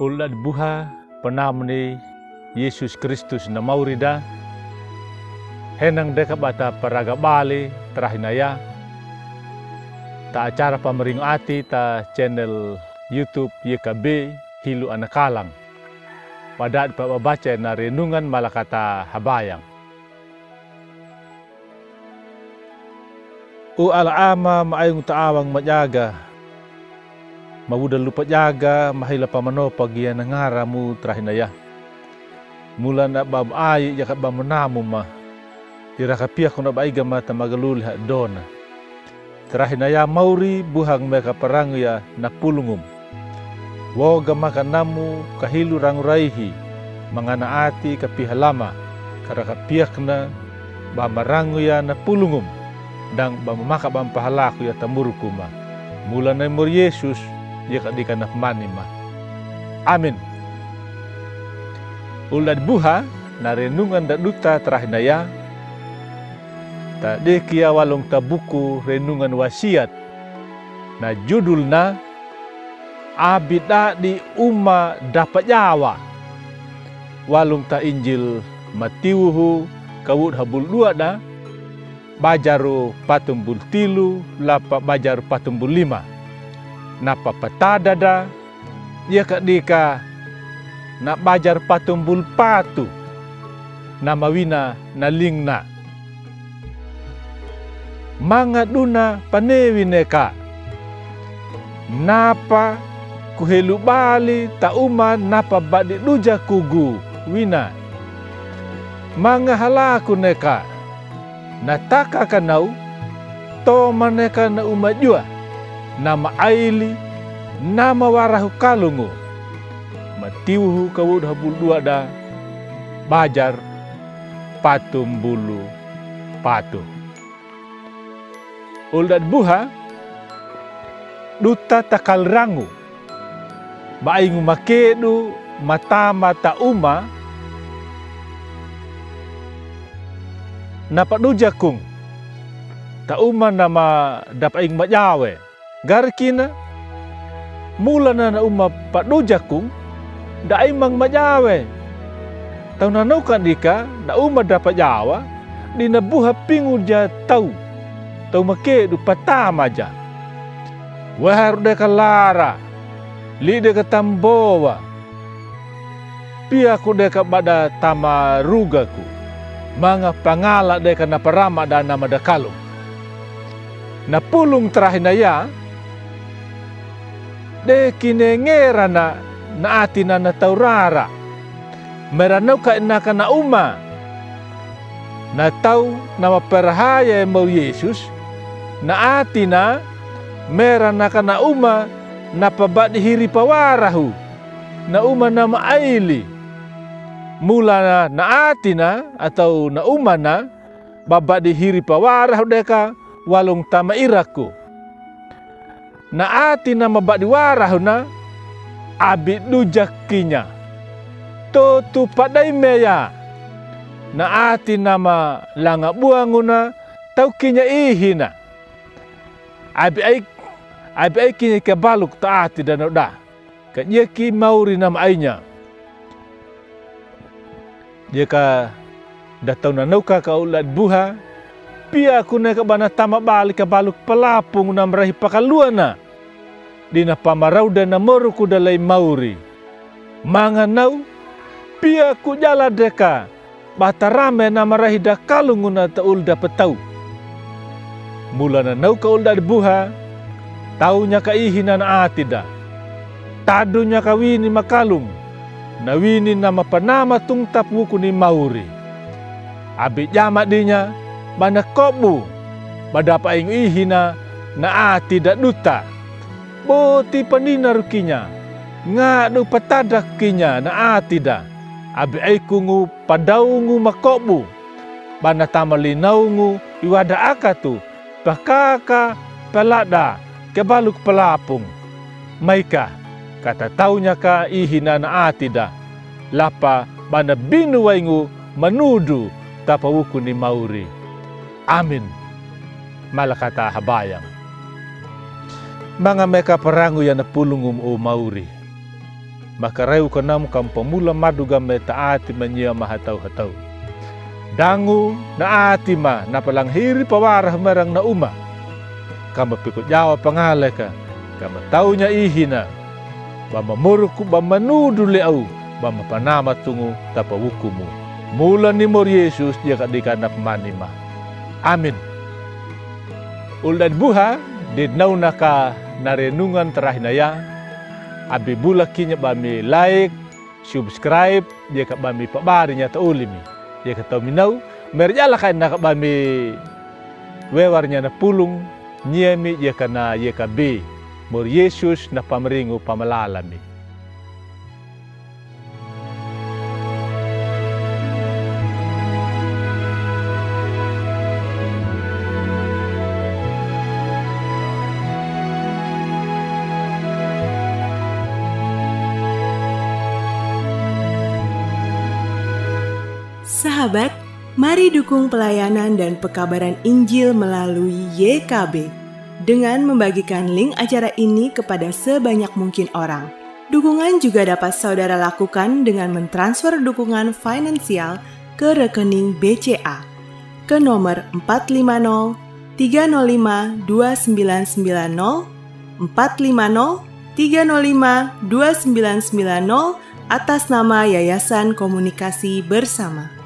Ulad buha penamni Yesus Kristus na maurida henang deka bata paraga bali terahinaya ta acara pamering ati ta channel YouTube YKB Hilu Anakalang padat baca na renungan malakata habayang u alama maayong taawang majaga mawudal lupa jaga mahila pamano pagian ngaramu terahinaya mula na bab ay yakat bamunamu ma tirakapia kuna baiga mata magalul ha dona terahinaya mauri buhang meka perang ya napulungum woga makanamu kahilu ranguraihi mangana ati kapihalama karakapiakna bamarangu ya napulungum dang bamamaka bampahalaku ya tamurukuma mula na mur Yesus jika dikanap manima. Amin. Ulad buha na renungan da duta terahinaya ta dekia walong tabuku renungan wasiat na judulna abida di umma dapat jawa walong ta Injil Matiuhu kawud habul dua da bajaru patumbul tilu lapa bajaru patumbul lima napa patada da ia kadika na bajar patumbul patu na mawina na lingna mangaduna panewineka napa kuhelu bali tauma napa badi duja kugu wina mangahalaku neka nataka kanau to maneka na umajua nama aili nama warahu kalungu matiuhu kawud habul dua da bajar patumbulu patu uldad buha duta takal rangu baingu makedu mata uma napa dujakung tauma nama dapaing majawe garkina mula na uma padujakung da imang majawe tau nanukan dika da uma dapat jawa di nabuha pingu ja tau make du patama ja wahar deka lara li deka tambowa pia ku deka bada tamarugaku manga pangala deka naparama da nama dakalung napulung terahinaya de kinengera na atina na taurara meranau ka inaka na uma na tau na maperhaya mau Yesus na atina meranaka na uma na pabadi hiri pawarahu na uma na maaili mula na atina atau na uma na babadi hiri pawarahu deka walong tamairaku na ati na mabadi warahu na abi dujakinya totu padai meya na ati nama langa buanguna tau kinya ihina abi ai kinya kebaluk taati dan oda kanya ki mauri nama ainya jika datau na nauka ka ulad buha pia kuna ka bana tama balik ka baluk pelapung na merahi pakaluana dina pamarau dan namoruku dalai mauri manganau pia ku jala deka batarame na merahi da kalunguna taul dapat tau mula na nau ka ulad buha taunya ka ihina na atida tadunya ka wini makalung na wini na mapanama tungtap wuku ni mauri abi jama dinya bana kobu badapa ing ihina na atida duta boti panina rukinya ngadu patadak kinya na atida abi aikungu padaungu makobu bana tamalinaungu iwada akatu pakaka pelada kebaluk pelapung maika kata taunya ka ihina na atida lapa bana binu waingu menudu tapawuku ni mauri amin malakata habayang mga meka perangu ya napulungum o mauri maka reu kanam kam pemula madu game taati manyia mahatau-hatau. Dangu na ati ma na palanghiri pawarah merang na uma. Kama pikut jawa pangaleka, kama taunya ihina. Bama muruku bama nudu leau, bama panama tungu tapa wukumu. Mula ni mor Yesus dia kadikana pemanima. Amin. Ulat buha di nauna ka narenungan terahinaya. Abi bulakinya bami like, subscribe, dia ka bami pabarinya taulimi. Dia ka tau minau, merjala ka na ka bami wewarnya na pulung, nyemi dia ka na ye ka be. Mor Yesus na pameringu pamalalami. Sahabat, mari dukung pelayanan dan pekabaran Injil melalui YKB dengan membagikan link acara ini kepada sebanyak mungkin orang. Dukungan juga dapat saudara lakukan dengan mentransfer dukungan finansial ke rekening BCA ke nomor 450 305 2990 450 305 2990 atas nama Yayasan Komunikasi Bersama.